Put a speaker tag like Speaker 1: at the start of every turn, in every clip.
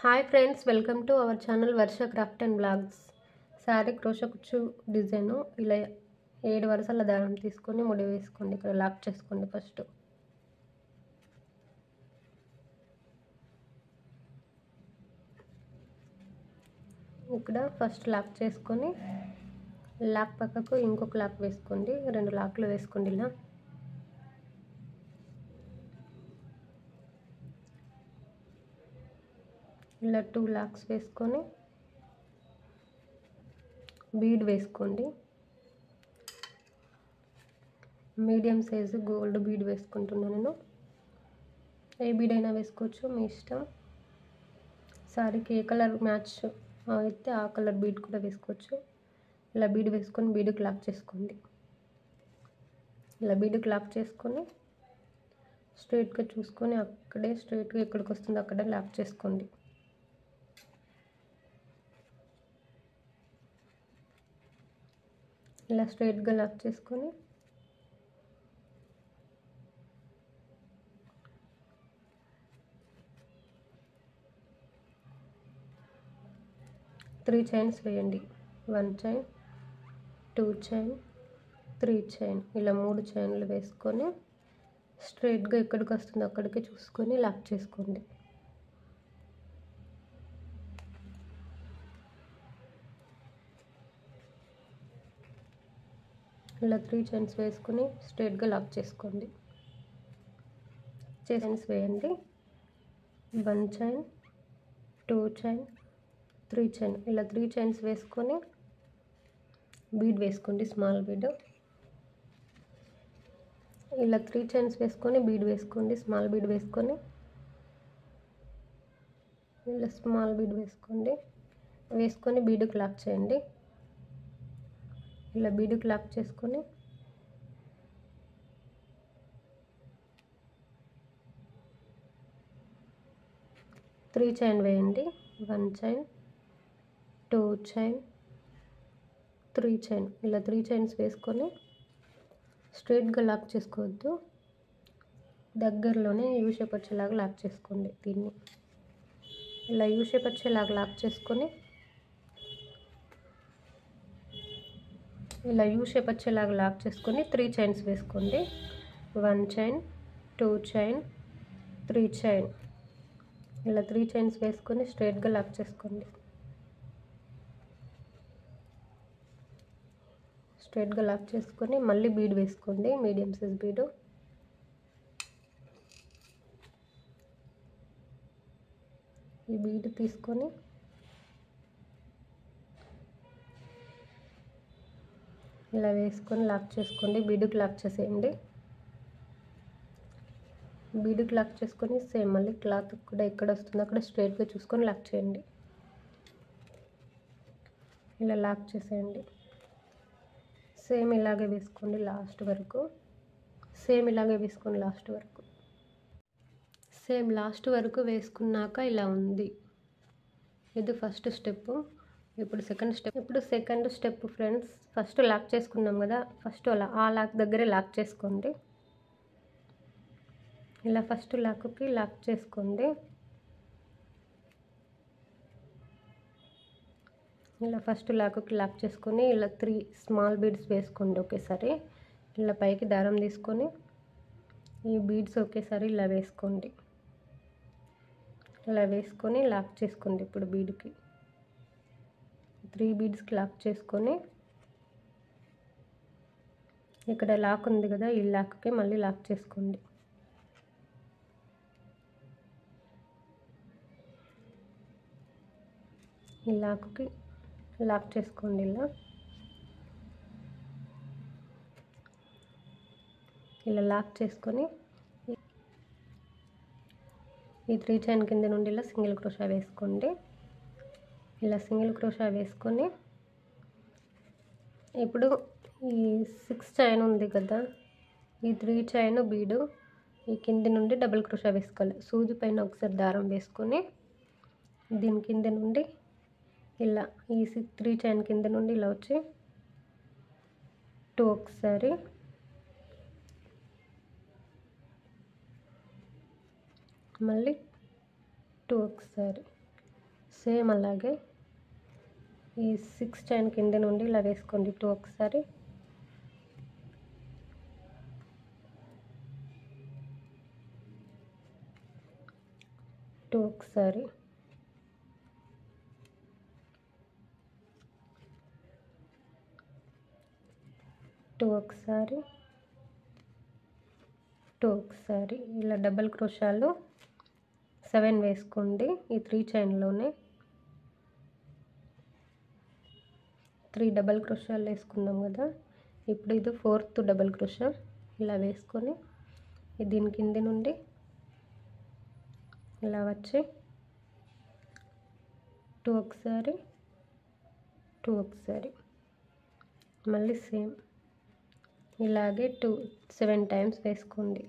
Speaker 1: Hi friends, welcome to our channel Varsha craft and blogs. Sari crochet కుచ్చు design ఇలా 7 వరుసల దారం తీసుకొని ముడి వేసుకోండి. ఇక్కడ లాక్ చేసుకోండి. ఫస్ట్ ఇక్కడ లాక్ చేసుకొని లాక్ పక్కకు ఇంకొక లాక్ వేసుకోండి. 2 లాక్లు వేసుకోండి. ఇలా 2 లాక్స్ వేసుకొని బీడ్ వేసుకోండి. మీడియం సైజు గోల్డ్ బీడ్ వేసుకుంటున్నాను నేను. ఏ బీడ్ అయినా వేసుకోవచ్చు, మీ ఇష్టం. సారీకి ఏ కలర్ మ్యాచ్ అయితే ఆ కలర్ బీడ్ కూడా వేసుకోవచ్చు. ఇలా బీడ్ వేసుకొని బీడ్కి లాక్ చేసుకోండి. ఇలా బీడ్కి లాక్ చేసుకొని స్ట్రైట్గా చూసుకొని అక్కడే స్ట్రైట్గా ఎక్కడికి వస్తుందో అక్కడే లాక్ చేసుకోండి. ఇలా స్ట్రైట్గా లాక్ చేసుకొని త్రీ చైన్స్ వేయండి. 1 చైన్, 2 చైన్, 3 చైన్. ఇలా 3 చైన్లు వేసుకొని స్ట్రైట్గా ఎక్కడికి వస్తుందో అక్కడికి చూసుకొని లాక్ చేసుకోండి. ఇలా 3 చైన్స్ వేసుకొని స్ట్రైట్గా లాక్ చేసుకోండి. చైన్స్ వేయండి. 1 చైన్, 2 చైన్, 3 చైన్. ఇలా 3 చైన్స్ వేసుకొని బీడ్ వేసుకోండి, స్మాల్ బీడ్. ఇలా 3 చైన్స్ వేసుకొని బీడ్ వేసుకోండి, స్మాల్ బీడ్ వేసుకొని ఇలా స్మాల్ బీడ్ వేసుకొని బీడ్కి లాక్ చేయండి. ఇలా బీడ్కి లాక్ చేసుకొని త్రీ చైన్ వేయండి. 1 చైన్, 2 చైన్, 3 చైన్. ఇలా 3 చైన్స్ వేసుకొని స్ట్రైట్గా లాక్ చేసుకోవద్దు, దగ్గరలోనే యూ షేప్ వచ్చేలాగా లాక్ చేసుకోండి. దీన్ని ఇలా యూ షేప్ వచ్చేలాగా లాక్ చేసుకొని ఇలా యూ షేప్ వచ్చేలాగా లాక్ చేసుకొని 3 చైన్స్ వేసుకోండి. 1 చైన్, 2 చైన్, 3 చైన్. ఇలా 3 చైన్స్ వేసుకొని స్ట్రైట్గా లాక్ చేసుకోండి. స్ట్రైట్గా లాక్ చేసుకొని మళ్ళీ బీడ్ వేసుకోండి, మీడియం సైజ్ బీడు. ఈ బీడ్ తీసుకొని ఇలా వేసుకొని లాక్ చేసుకోండి. బీడ్కి లాక్ చేసేయండి. బీడ్కి లాక్ చేసుకొని సేమ్ మళ్ళీ క్లాత్ కూడా ఎక్కడ వస్తుందో అక్కడ స్ట్రైట్గా చూసుకొని లాక్ చేయండి. ఇలా లాక్ చేసేయండి. సేమ్ ఇలాగే వేసుకోండి లాస్ట్ వరకు. సేమ్ లాస్ట్ వరకు వేసుకున్నాక ఇలా ఉంది. ఇది ఫస్ట్ స్టెప్. ఇప్పుడు second step friends. First lock చేసుకున్నాం కదా, ఫస్ట్ ఆ లాక్ దగ్గరే లాక్ చేసుకోండి. ఇలా ఫస్ట్ లాక్కి లాక్ చేసుకోండి. ఇలా ఫస్ట్ లాక్కి లాక్ చేసుకొని ఇలా 3 స్మాల్ బీడ్స్ వేసుకోండి ఒకేసారి. ఇలా పైకి దారం తీసుకొని ఈ బీడ్స్ ఒకేసారి ఇలా వేసుకోండి. ఇలా వేసుకొని లాక్ చేసుకోండి. ఇప్పుడు బీడ్కి 3 బీడ్స్కి లాక్ చేసుకొని ఇక్కడ లాక్ ఉంది కదా, ఈ లాక్కి మళ్ళీ లాక్ చేసుకోండి. ఈ లాక్కి లాక్ చేసుకోండి. ఇలా లాక్ చేసుకొని ఈ 3 చైన్ కింద నుండి ఇలా సింగిల్ క్రోషా వేసుకోండి. ఇలా సింగిల్ క్రోషా వేసుకొని ఇప్పుడు ఈ 6 చైన్ ఉంది కదా, ఈ 3 చైన్ బీడు ఈ కింది నుండి డబుల్ క్రోషా వేసుకోవాలి. సూది పైన ఒకసారి దారం వేసుకొని దీని కింద నుండి ఇలా ఈ 3 చైన్ కింద నుండి ఇలా వచ్చి 2 ఒకసారి, మళ్ళీ 2 ఒకసారి సేమ్ అలాగే ఈ 6 చైన్ కింద నుండి ఇలా వేసుకోండి 2 ఒకసారి, ఒకసారి, 2 ఒకసారి, 2 ఒకసారి. ఇలా డబల్ క్రోషాలు 7 వేసుకోండి ఈ 3 చైన్లోనే. 3 డబల్ క్రోషాలు వేసుకున్నాం కదా, ఇప్పుడు ఇది 4th డబల్ క్రోషా. ఇలా వేసుకొని దీని కింద నుండి ఇలా వచ్చి 2 ఒకసారి, 2 ఒకసారి, మళ్ళీ సేమ్ ఇలాగే 7 టైమ్స్ వేసుకోండి.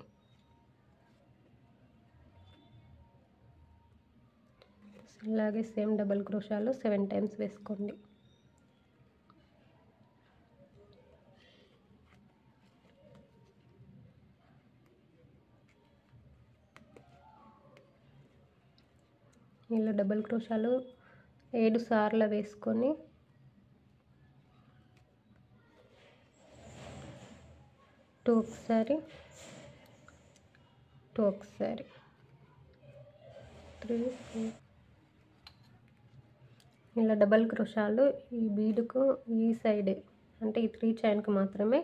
Speaker 1: ఇలాగే సేమ్ డబల్ క్రోషాలు 7 టైమ్స్ వేసుకోండి. ఇలా డబల్ క్రోషాలు 7 సార్లు వేసుకొని టూ ఒకసారి, 2 ఒకసారి, 3 4. ఇలా డబల్ క్రోషాలు ఈ బీడుకు ఈ సైడే, అంటే ఈ 3 చైన్కి మాత్రమే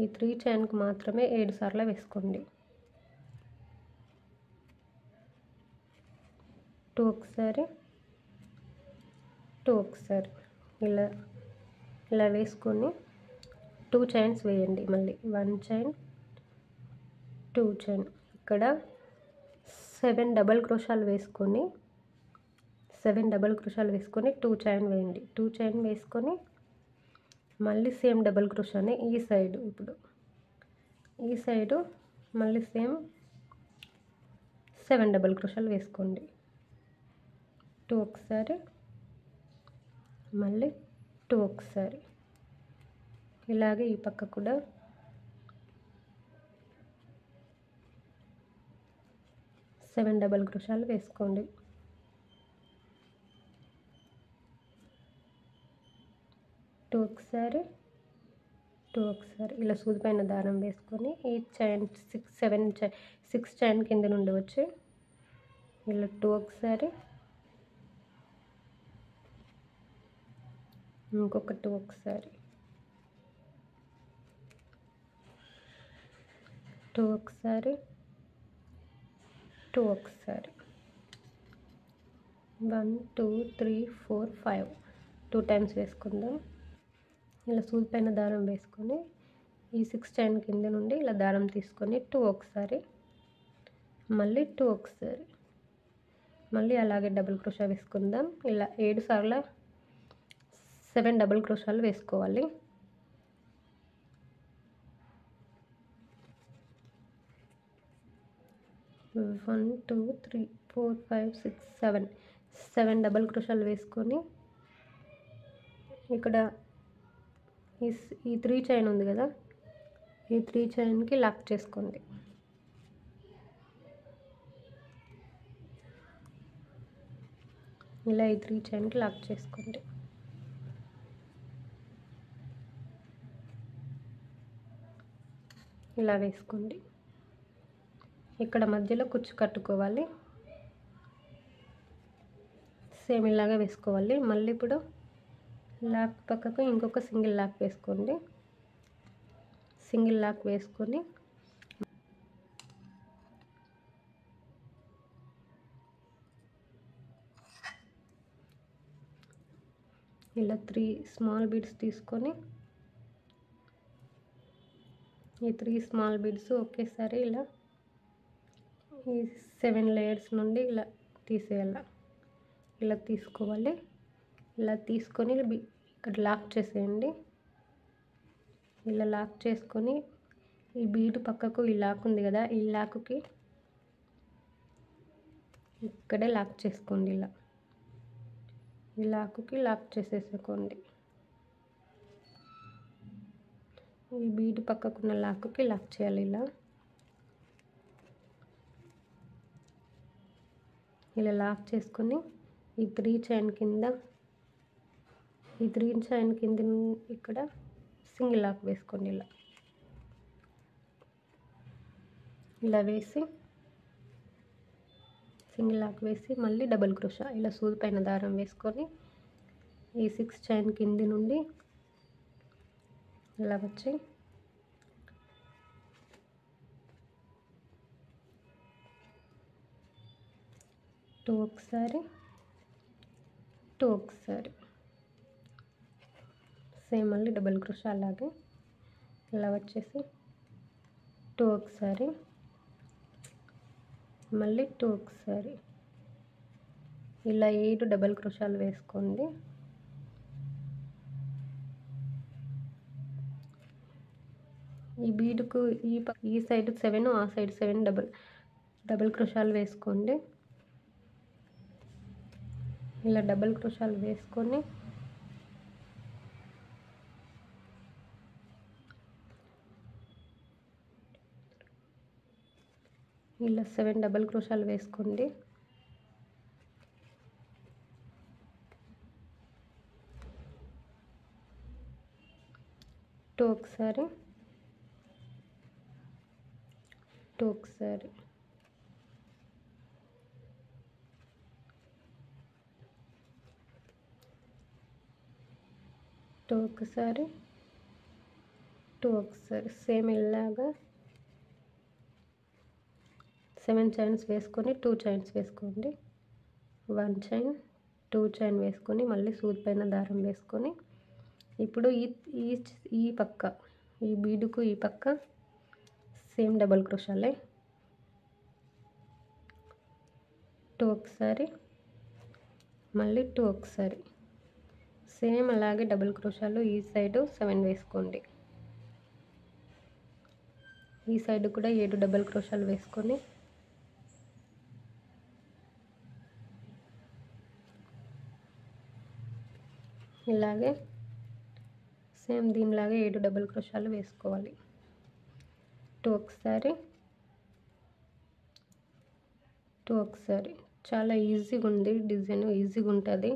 Speaker 1: ఈ 3 చైన్కి మాత్రమే 7 సార్లు వేసుకోండి. 2 ఒకసారి, 2 ఒకసారి, ఇలా వేసుకొని 2 చైన్స్ వేయండి. మళ్ళీ 1 చైన్, 2 చైన్. ఇక్కడ 7 డబల్ క్రోషాలు వేసుకొని 2 చైన్ వేయండి. 2 చైన్ వేసుకొని మళ్ళీ సేమ్ డబల్ క్రోషానే ఈ సైడు. ఇప్పుడు ఈ సైడు మళ్ళీ సేమ్ 7 డబల్ క్రోషాలు వేసుకోండి. 2 ఒకసారి, మళ్ళీ 2 ఒకసారి. ఇలాగే ఈ పక్క కూడా 7 డబల్ క్రోషాలు వేసుకోండి. 2 ఒకసారి, 2 ఒకసారి. ఇలా సూది పైన దారం వేసుకొని ఈ చైన్ 6 చైన్ కింద నుండి వచ్చి ఇలా 2 ఒకసారి, ఇంకొక 2 ఒకసారి, 2 ఒకసారి, 2 ఒకసారి, 1 2 3 4 5 2 టైమ్స్ వేసుకుందాం. ఇలా సూది పైన దారం వేసుకొని ఈ 6 చైన్ కింద నుండి ఇలా దారం తీసుకొని 2 ఒకసారి, మళ్ళీ 2 ఒకసారి, మళ్ళీ అలాగే డబుల్ క్రోషా వేసుకుందాం. ఇలా 7 సార్లు 7 డబుల్ క్రోషాలు వేసుకోవాలి. వన్ 2 3 4 5 6 7 డబల్ క్రోషాలు వేసుకొని ఇక్కడ ఈ 3 చైన్ ఉంది కదా, ఈ 3 చైన్కి లాక్ చేసుకోండి. ఇలా ఈ 3 చైన్కి లాక్ చేసుకోండి. ఇలా వేసుకోండి. ఇక్కడ మధ్యలో కుచ్చు కట్టుకోవాలి. సేమ్ ఇలాగే వేసుకోవాలి. మళ్ళీ ఇప్పుడు లాక్ పక్కకు ఇంకొక సింగిల్ లాక్ వేసుకోండి. సింగిల్ లాక్ వేసుకొని ఇలా 3 స్మాల్ బీడ్స్ తీసుకొని ఈ 3 స్మాల్ బీడ్స్ ఒకేసారి ఇలా ఈ 7 లేయర్స్ నుండి ఇలా తీసేయాలి. ఇలా తీసుకోవాలి. ఇలా తీసుకొని ఇక్కడ లాక్ చేసేయండి. ఇలా లాక్ చేసుకొని ఈ బీడ్ పక్కకు ఈ లాక్ ఉంది కదా, ఈ లాక్కి ఇక్కడే లాక్ చేసుకోండి. ఇలా ఈ లాక్కి లాక్ చేసేసుకోండి. ఈ బీడ్ పక్కకున్న లాక్కి లాక్ చేయాలి. ఇలా ఇలా లాక్ చేసుకొని ఈ 3 చైన్ కింద ఇక్కడ సింగిల్ లాక్ వేసుకోండి. ఇలా వేసి సింగిల్ లాక్ వేసి మళ్ళీ డబుల్ క్రోషా ఇలా సూది పైన దారం వేసుకొని ఈ 6 చైన్ కింది నుండి ఇలా వచ్చి టూ ఒకసారి సేమ్ మళ్ళీ డబుల్ క్రోషా అలాగే ఇలా వచ్చేసి 2 ఒకసారి మళ్ళీ 2 ఒకసారి ఇలా 7 డబుల్ క్రోషాలు వేసుకోండి. ఈ బీడుకు ఈ సైడ్ 7 ఆ సైడ్ 7 డబుల్ క్రోషాలు వేసుకోండి. ఇలా డబుల్ క్రోషాలు వేసుకొని ఇలా 7 డబుల్ క్రోషాలు వేసుకోండి. టూ ఒకసారి టూ ఒకసారి టూ ఒకసారి టూ ఒకసారి సేమ్ ఇలాగా 7 చైన్స్ వేసుకొని 2 చైన్స్ వేసుకోండి. 1 చైన్ 2 చైన్ వేసుకొని మళ్ళీ సూది పైన దారం వేసుకొని ఇప్పుడు ఈ పక్క ఈ బీడుకు ఈ పక్క సేమ్ డబుల్ క్రోషాలే 2 ఒకసారి మళ్ళీ 2 ఒకసారి సేమ్ అలాగే డబుల్ క్రోషాలు ఈ సైడు 7 వేసుకోండి. ఈ సైడ్ కూడా 7 డబుల్ క్రోషాలు వేసుకొని ఇలాగే సేమ్ దీనిలాగే 7 డబుల్ క్రోషాలు వేసుకోవాలి. 2 ఒకసారి చాలా ఈజీగా ఉంది డిజైన్, ఈజీగా ఉంటుంది,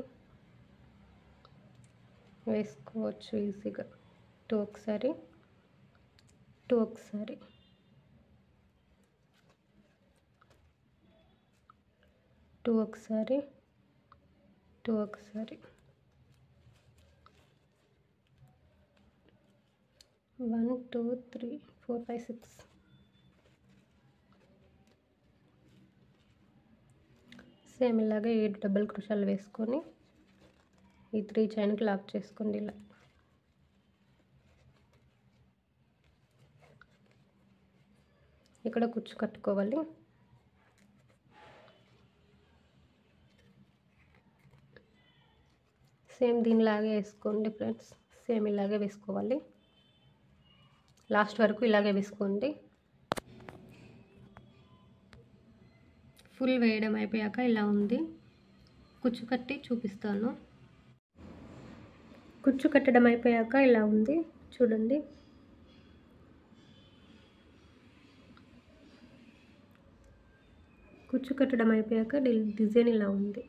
Speaker 1: వేసుకోవచ్చు ఈజీగా. 2 ఒకసారి 2 ఒకసారి 2 ఒకసారి 2 ఒకసారి 1 2 3 4 5 6 సేమ్ ఇలాగే 7 డబుల్ క్రోషాలు వేసుకొని ఈ 3 చైన్కి లాక్ చేసుకోండి. ఇలా ఇక్కడ కుచ్చు కట్టుకోవాలి. సేమ్ దీనిలాగే వేసుకోండి ఫ్రెండ్స్, సేమ్ ఇలాగే వేసుకోవాలి. లాస్ట్ వరకు ఇలాగే వేసుకోండి. ఫుల్ వేయడం అయిపోయాక ఇలా ఉంది. కుచ్చు కట్టి చూపిస్తాను. కుచ్చు కట్టడం అయిపోయాక ఇలా ఉంది చూడండి. కుచ్చు కట్టడం అయిపోయాక డిజైన్ ఇలా ఉంది.